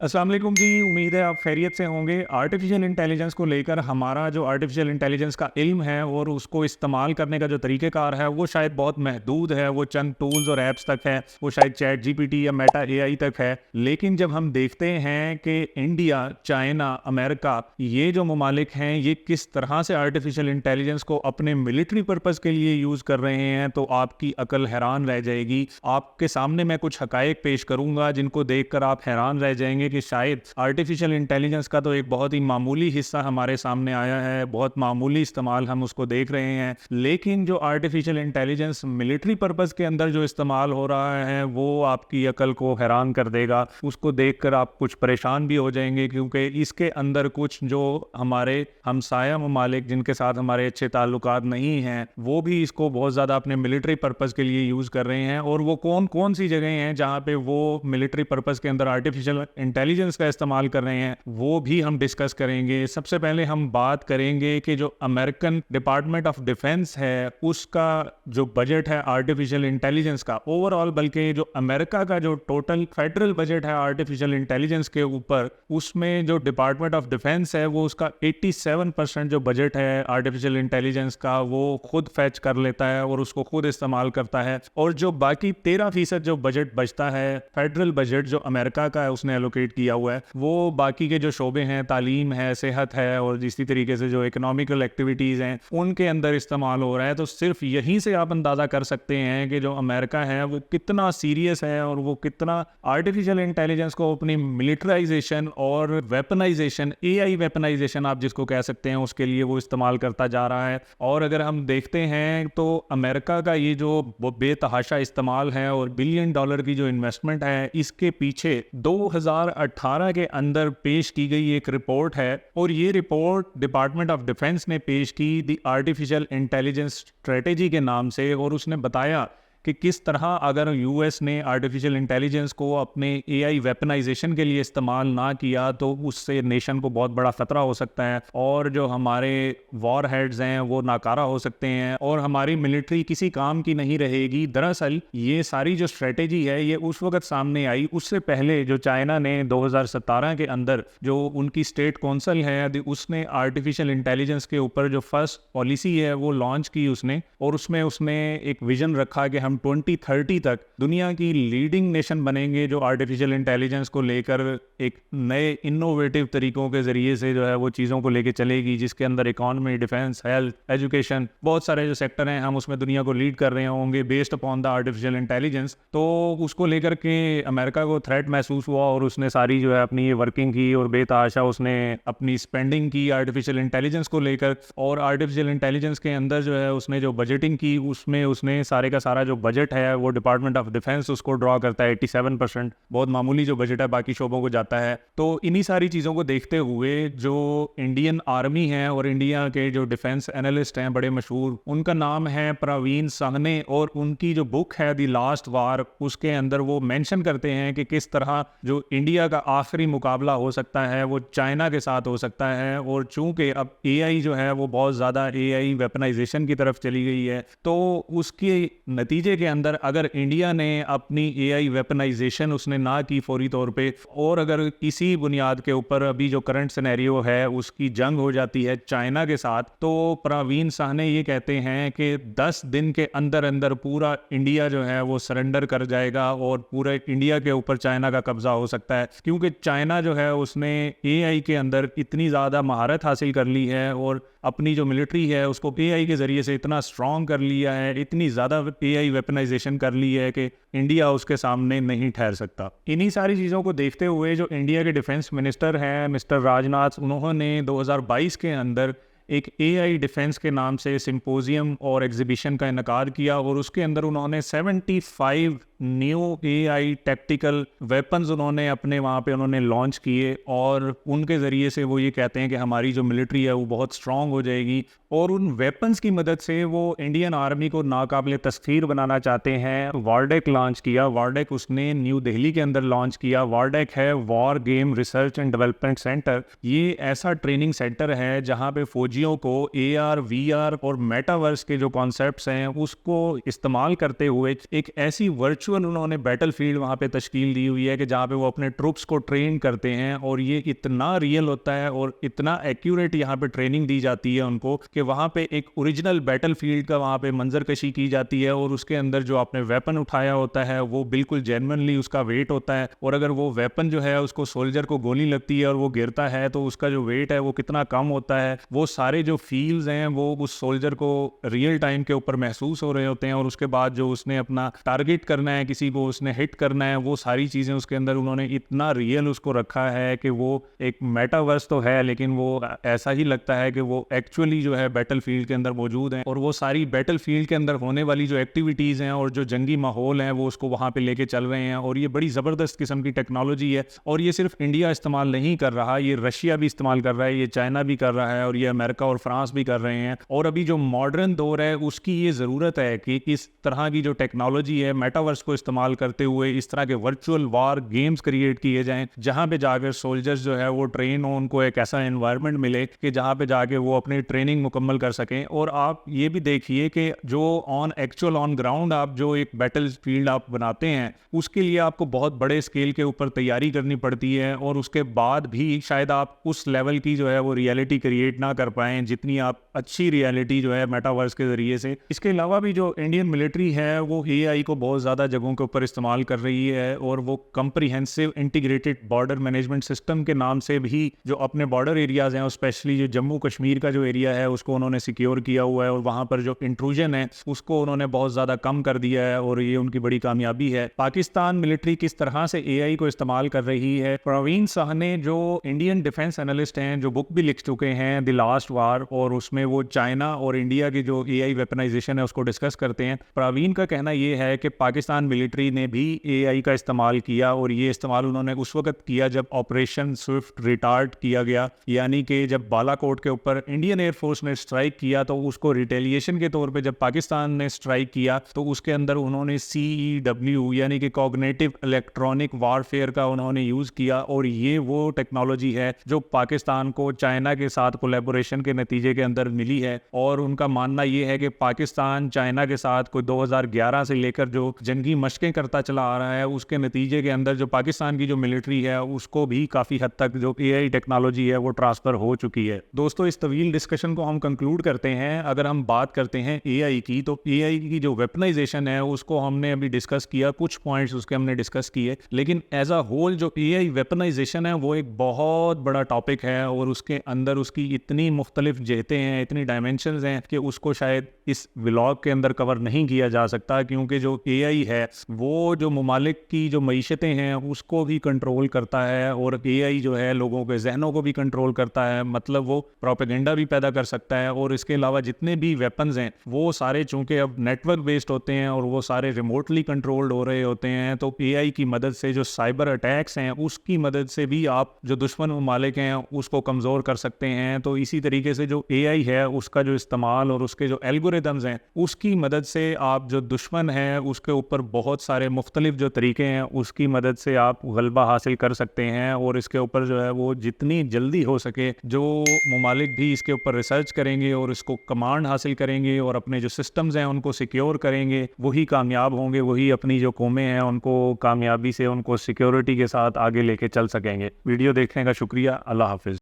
अस्सलाम वालेकुम जी। उम्मीद है आप खैरियत से होंगे। आर्टिफिशियल इंटेलिजेंस को लेकर हमारा जो आर्टिफिशियल इंटेलिजेंस का इल्म है और उसको इस्तेमाल करने का जो तरीक़ेकार है वो शायद बहुत महदूद है। वो चंद टूल्स और ऐप्स तक है, वो शायद चैट जीपीटी या मेटा एआई तक है। लेकिन जब हम देखते हैं कि इंडिया, चाइना, अमेरिका, ये जो ममालिक हैं ये किस तरह से आर्टिफिशियल इंटेलिजेंस को अपने मिलिट्री पर्पज़ के लिए यूज़ कर रहे हैं, तो आपकी अकल हैरान रह जाएगी। आपके सामने मैं कुछ हकायक पेश करूँगा जिनको देख कर आप हैरान रह जाएंगे कि शायद आर्टिफिशियल इंटेलिजेंस का तो एक बहुत ही मामूली हिस्सा हमारे सामने आया है, बहुत मामूली इस्तेमाल हम उसको देख रहे हैं। लेकिन जो आर्टिफिशियल इंटेलिजेंस मिलिट्री पर्पज़ के अंदर जो इस्तेमाल हो रहा है वो आपकी अकल को हैरान कर देगा। उसको देखकर आप कुछ परेशान भी हो जाएंगे, क्योंकि इसके अंदर कुछ जो हमारे हमसाया ममालिक जिनके साथ हमारे अच्छे ताल्लुकात नहीं हैं वो भी इसको बहुत ज़्यादा अपने मिलिट्री पर्पज़ के लिए यूज़ कर रहे हैं। और वो कौन कौन सी जगह हैं जहाँ पे वो मिलिट्री पर्पज़ के अंदर आर्टिफिशियल इंटेलिजेंस का इस्तेमाल कर रहे हैं, वो भी हम डिस्कस करेंगे। सबसे पहले हम बात करेंगे कि जो अमेरिकन डिपार्टमेंट ऑफ डिफेंस है उसका जो बजट है आर्टिफिशियल इंटेलिजेंस का ओवरऑल, बल्कि जो अमेरिका का जो टोटल फेडरल बजट है आर्टिफिशियल इंटेलिजेंस के ऊपर, उसमें जो डिपार्टमेंट ऑफ डिफेंस है वो उसका 87% जो बजट है आर्टिफिशियल इंटेलिजेंस का वो खुद फैच कर लेता है और उसको खुद इस्तेमाल करता है। और जो बाकी 13% जो बजट बचता है, फेडरल बजट जो अमेरिका का है उसने एलोकेट किया हुआ है, वो बाकी के जो शोबे हैं, तालीम है, सेहत है और इसी तरीके से जो इकोनॉमिकल एक्टिविटीज़ हैं उनके अंदर इस्तेमाल हो रहा है। तो सिर्फ यहीं से आप अंदाज़ा कर सकते हैं कि जो अमेरिका है वो कितना सीरियस है और वो कितना आर्टिफिशियल इंटेलिजेंस को अपनी मिलिटराइजेशन और वेपनाइजेशन, एआई वेपनाइजेशन आप जिसको कह सकते हैं, उसके लिए वो इस्तेमाल करता जा रहा है। और अगर हम देखते हैं तो अमेरिका का ये जो बेतहाशा इस्तेमाल है और बिलियन डॉलर की जो इन्वेस्टमेंट है, इसके पीछे 2018 के अंदर पेश की गई एक रिपोर्ट है। और ये रिपोर्ट डिपार्टमेंट ऑफ डिफेंस ने पेश की द आर्टिफिशियल इंटेलिजेंस स्ट्रेटेजी के नाम से। और उसने बताया कि किस तरह अगर यूएस ने आर्टिफिशियल इंटेलिजेंस को अपने एआई वेपनाइजेशन के लिए इस्तेमाल ना किया तो उससे नेशन को बहुत बड़ा ख़तरा हो सकता है और जो हमारे वॉर हेड्स हैं वो नाकारा हो सकते हैं और हमारी मिलिट्री किसी काम की नहीं रहेगी। दरअसल ये सारी जो स्ट्रेटेजी है ये उस वक्त सामने आई, उससे पहले जो चाइना ने 2017 के अंदर जो उनकी स्टेट कौंसिल है उसने आर्टिफिशियल इंटेलिजेंस के ऊपर जो फर्स्ट पॉलिसी है वो लॉन्च की उसने। और उसमें उसने एक विजन रखा कि हम 2030 तक दुनिया की लीडिंग नेशन बनेंगे जो आर्टिफिशियल इंटेलिजेंस को लेकर एक नए इनोवेटिव तरीकों के जरिए से जो है वो चीज़ों को लेकर चलेगी, जिसके अंदर इकोनॉमी, डिफेंस, हेल्थ, एजुकेशन, बहुत सारे जो सेक्टर हैं हम उसमें दुनिया को लीड कर रहे होंगे based upon the artificial intelligence. तो उसको लेकर के अमेरिका को थ्रेट महसूस हुआ और उसने सारी जो है अपनी ये वर्किंग की और बेतहाशा उसने अपनी स्पेंडिंग की आर्टिफिशियल इंटेलिजेंस को लेकर। और आर्टिफिशियल इंटेलिजेंस के अंदर जो है उसने जो बजटिंग की उसमें उसने सारे का सारा जो बजट है वो डिपार्टमेंट ऑफ डिफेंस उसको ड्रॉ करता है 87%, बहुत मामूली जो बजट है बाकी शोबों को जाता है। तो इन्हीं सारी चीज़ों को देखते हुए जो इंडियन आर्मी है और इंडिया के जो डिफेंस एनालिस्ट हैं बड़े मशहूर, उनका नाम है प्रवीण साहने और उनकी जो बुक है द लास्ट वार, उसके अंदर वो मेंशन करते हैं कि किस तरह जो इंडिया का आखिरी मुकाबला हो सकता है वो चाइना के साथ हो सकता है। और चूंकि अब एआई जो है वो बहुत ज़्यादा एआई वेपनाइजेशन की तरफ चली गई है, तो उसके नतीजे के अंदर अगर इंडिया ने अपनी एआई वेपनाइजेशन उसने ना की फौरी तौर पे और अगर इसी बुनियाद के ऊपर अभी जो करंट सिनेरियो है उसकी जंग हो जाती है चाइना के साथ, तो प्रवीण साहने ये कहते हैं कि 10 दिन के अंदर अंदर पूरा इंडिया जो है वो सरेंडर कर जाएगा और पूरे इंडिया के ऊपर चाइना का कब्जा हो सकता है। क्योंकि चाइना जो है उसने एआई के अंदर इतनी ज़्यादा महारत हासिल कर ली है और अपनी जो मिलिट्री है उसको एआई के ज़रिए से इतना स्ट्रॉन्ग कर लिया है, इतनी ज़्यादा एआई वेपनाइजेशन कर ली है कि इंडिया उसके सामने नहीं ठहर सकता। इन्हीं सारी चीज़ों को देखते हुए जो इंडिया के डिफेंस मिनिस्टर हैं मिस्टर राजनाथ, उन्होंने 2022 के अंदर एक एआई डिफेंस के नाम से सिंपोजियम और एग्जीबिशन का इनकार किया और उसके अंदर उन्होंने 75 न्यू एआई टैक्टिकल वेपन्स उन्होंने अपने वहाँ पे उन्होंने लॉन्च किए और उनके ज़रिए से वो ये कहते हैं कि हमारी जो मिलिट्री है वो बहुत स्ट्रॉन्ग हो जाएगी। और उन वेपन्स की मदद से वो इंडियन आर्मी को नाकाबिले तस्खीर बनाना चाहते हैं। वारडेक लॉन्च किया, वारडेक उसने न्यू दिल्ली के अंदर लॉन्च किया। वारडेक है war game research and development centre. ये ऐसा ट्रेनिंग सेंटर है जहाँ पे फौजियों को एआर, वीआर और मेटावर्स के जो कॉन्सेप्ट्स हैं उसको इस्तेमाल करते हुए एक ऐसी वर्चुअल वर्चुअल उन्होंने बैटल फील्ड वहाँ पे तश्कील दी हुई है कि जहाँ पे वो अपने ट्रूप्स को ट्रेन करते हैं, और ये इतना रियल होता है और इतना एक्यूरेट यहाँ पे ट्रेनिंग दी जाती है उनको कि वहाँ पे एक ओरिजिनल बैटल फील्ड का वहाँ पे मंजर कशी की जाती है, और उसके अंदर जो आपने वेपन उठाया होता है वो बिल्कुल जेन्युइनली उसका वेट होता है, और अगर वो वेपन जो है उसको सोल्जर को गोली लगती है और वो गिरता है तो उसका जो वेट है वो कितना कम होता है, वो सारे जो फील्स हैं वो उस सोल्जर को रियल टाइम के ऊपर महसूस हो रहे होते हैं, और उसके बाद जो उसने अपना टारगेट करना है, किसी को उसने हिट करना है, वो सारी चीज़ें उसके अंदर उन्होंने इतना रियल उसको रखा है कि वो एक मेटावर्स तो है लेकिन वो ऐसा ही लगता है कि वो एक्चुअली जो है बैटल फील्ड के अंदर मौजूद हैं, और वो सारी बैटल फील्ड के अंदर होने वाली जो एक्टिविटीज़ हैं और जो जंगी माहौल है वो उसको वहाँ पे लेके चल रहे हैं, और ये बड़ी ज़बरदस्त किस्म की टेक्नोलॉजी है। और ये सिर्फ इंडिया इस्तेमाल नहीं कर रहा, ये रशिया भी इस्तेमाल कर रहा है, ये चाइना भी कर रहा है, और ये अमेरिका और फ्रांस भी कर रहे हैं। और अभी जो मॉडर्न दौर है उसकी ये ज़रूरत है कि इस तरह की जो टेक्नोलॉजी है मेटावर्स को इस्तेमाल करते हुए इस तरह के वर्चुअल वार गेम्स क्रिएट किए जाएं, जहाँ पे जाकर सोल्जर्स जो है वो ट्रेन हो, उनको एक ऐसा एनवायरनमेंट मिले कि जहाँ पे जाके वो अपनी ट्रेनिंग मुकम्मल कर सकें। और आप ये भी देखिए कि जो ऑन ग्राउंड आप जो एक बैटल फील्ड आप बनाते हैं उसके लिए आपको बहुत बड़े स्केल के ऊपर तैयारी करनी पड़ती है, और उसके बाद भी शायद आप उस लेवल की जो है वो रियलिटी क्रिएट ना कर पाएं जितनी आप अच्छी रियलिटी जो है मेटावर्स के जरिए से। इसके अलावा भी जो इंडियन मिलिट्री है वो एआई को बहुत ज़्यादा जगहों के ऊपर इस्तेमाल कर रही है, और वो comprehensive integrated border management system के नाम से भी जो अपने बॉर्डर एरियाज़ हैं, स्पेशली जो जम्मू कश्मीर का जो एरिया है उसको उन्होंने सिक्योर किया हुआ है, और वहाँ पर जो इंट्रूजन है उसको उन्होंने बहुत ज़्यादा कम कर दिया है, और ये उनकी बड़ी कामयाबी है। पाकिस्तान मिलिट्री किस तरह से एआई को इस्तेमाल कर रही है, प्रवीण साहनी जो इंडियन डिफेंस एनालिस्ट हैं जो बुक भी लिख चुके हैं द लास्ट वार, और उसमें वो चाइना और इंडिया की जो एआई वेपनाइजेशन है उसको डिस्कस करते हैं। प्रवीण का कहना ये है कि पाकिस्तान मिलिट्री ने भी एआई का इस्तेमाल किया, और ये इस्तेमाल उन्होंने उस वक्त किया जब ऑपरेशन स्विफ्ट रिटार्ड किया गया, यानी कि जब बालाकोट के ऊपर इंडियन एयरफोर्स ने स्ट्राइक किया तो उसको रिटेलिएशन के तौर पे जब पाकिस्तान ने स्ट्राइक किया तो उसके अंदर उन्होंने CEW यानी कि कॉग्निटिव इलेक्ट्रॉनिक वारफेयर का उन्होंने यूज़ किया, और ये वो टेक्नोलॉजी है जो पाकिस्तान को चाइना के साथ कोलैबोरेशन के नतीजे के अंदर मिली है। और उनका मानना ये है कि पाकिस्तान चाइना के साथ कोई 2011 से लेकर जो जंगी मशकें करता चला आ रहा है उसके नतीजे के अंदर जो पाकिस्तान की जो मिलिट्री है उसको भी काफ़ी हद तक जो एआई टेक्नोलॉजी है वो ट्रांसफ़र हो चुकी है। दोस्तों, इस तवील डिस्कशन को हम कंक्लूड करते हैं। अगर हम बात करते हैं एआई की, तो एआई की जो वेपनाइजेशन है उसको हमने अभी डिस्कस किया, कुछ पॉइंट्स उसके हमने डिस्कस किए, लेकिन एज अ होल जो एआई वेपनाइजेशन है वो एक बहुत बड़ा टॉपिक है, और उसके अंदर उसकी इतनी मुख्तलिफ जहतें हैं, इतनी डायमेंशंस हैं कि उसको शायद इस व्लॉग के अंदर कवर नहीं किया जा सकता, क्योंकि जो एआई है वो जो ममालिक की जो मईशतें हैं उसको भी कंट्रोल करता है, और एआई जो है लोगों के जहनों को भी कंट्रोल करता है, मतलब वो प्रोपेगेंडा भी पैदा कर सकता है। और इसके अलावा जितने भी वेपन्स हैं वो सारे चूंकि अब नेटवर्क बेस्ड होते हैं और वो सारे रिमोटली कंट्रोल्ड हो रहे होते हैं, तो एआई की मदद से जो साइबर अटैक्स हैं उसकी मदद से भी आप जो दुश्मन ममालिक हैं उसको कमज़ोर कर सकते हैं। तो इसी तरीके से जो एआई है उसका जो इस्तेमाल और उसके जो एल्गोरिदम्स हैं उसकी मदद से आप जो दुश्मन है उसके ऊपर बहुत सारे मुख्तलिफ जो तरीके हैं उसकी मदद से आप गलबा हासिल कर सकते हैं। और इसके ऊपर जो है वो जितनी जल्दी हो सके जो ममालिक भी इसके ऊपर रिसर्च करेंगे और इसको कमांड हासिल करेंगे और अपने जो सिस्टम्स हैं उनको सिक्योर करेंगे, वही कामयाब होंगे, वही अपनी जो कौमें हैं उनको कामयाबी से उनको सिक्योरिटी के साथ आगे लेके चल सकेंगे। वीडियो देखने का शुक्रिया। अल्लाह हाफिज़।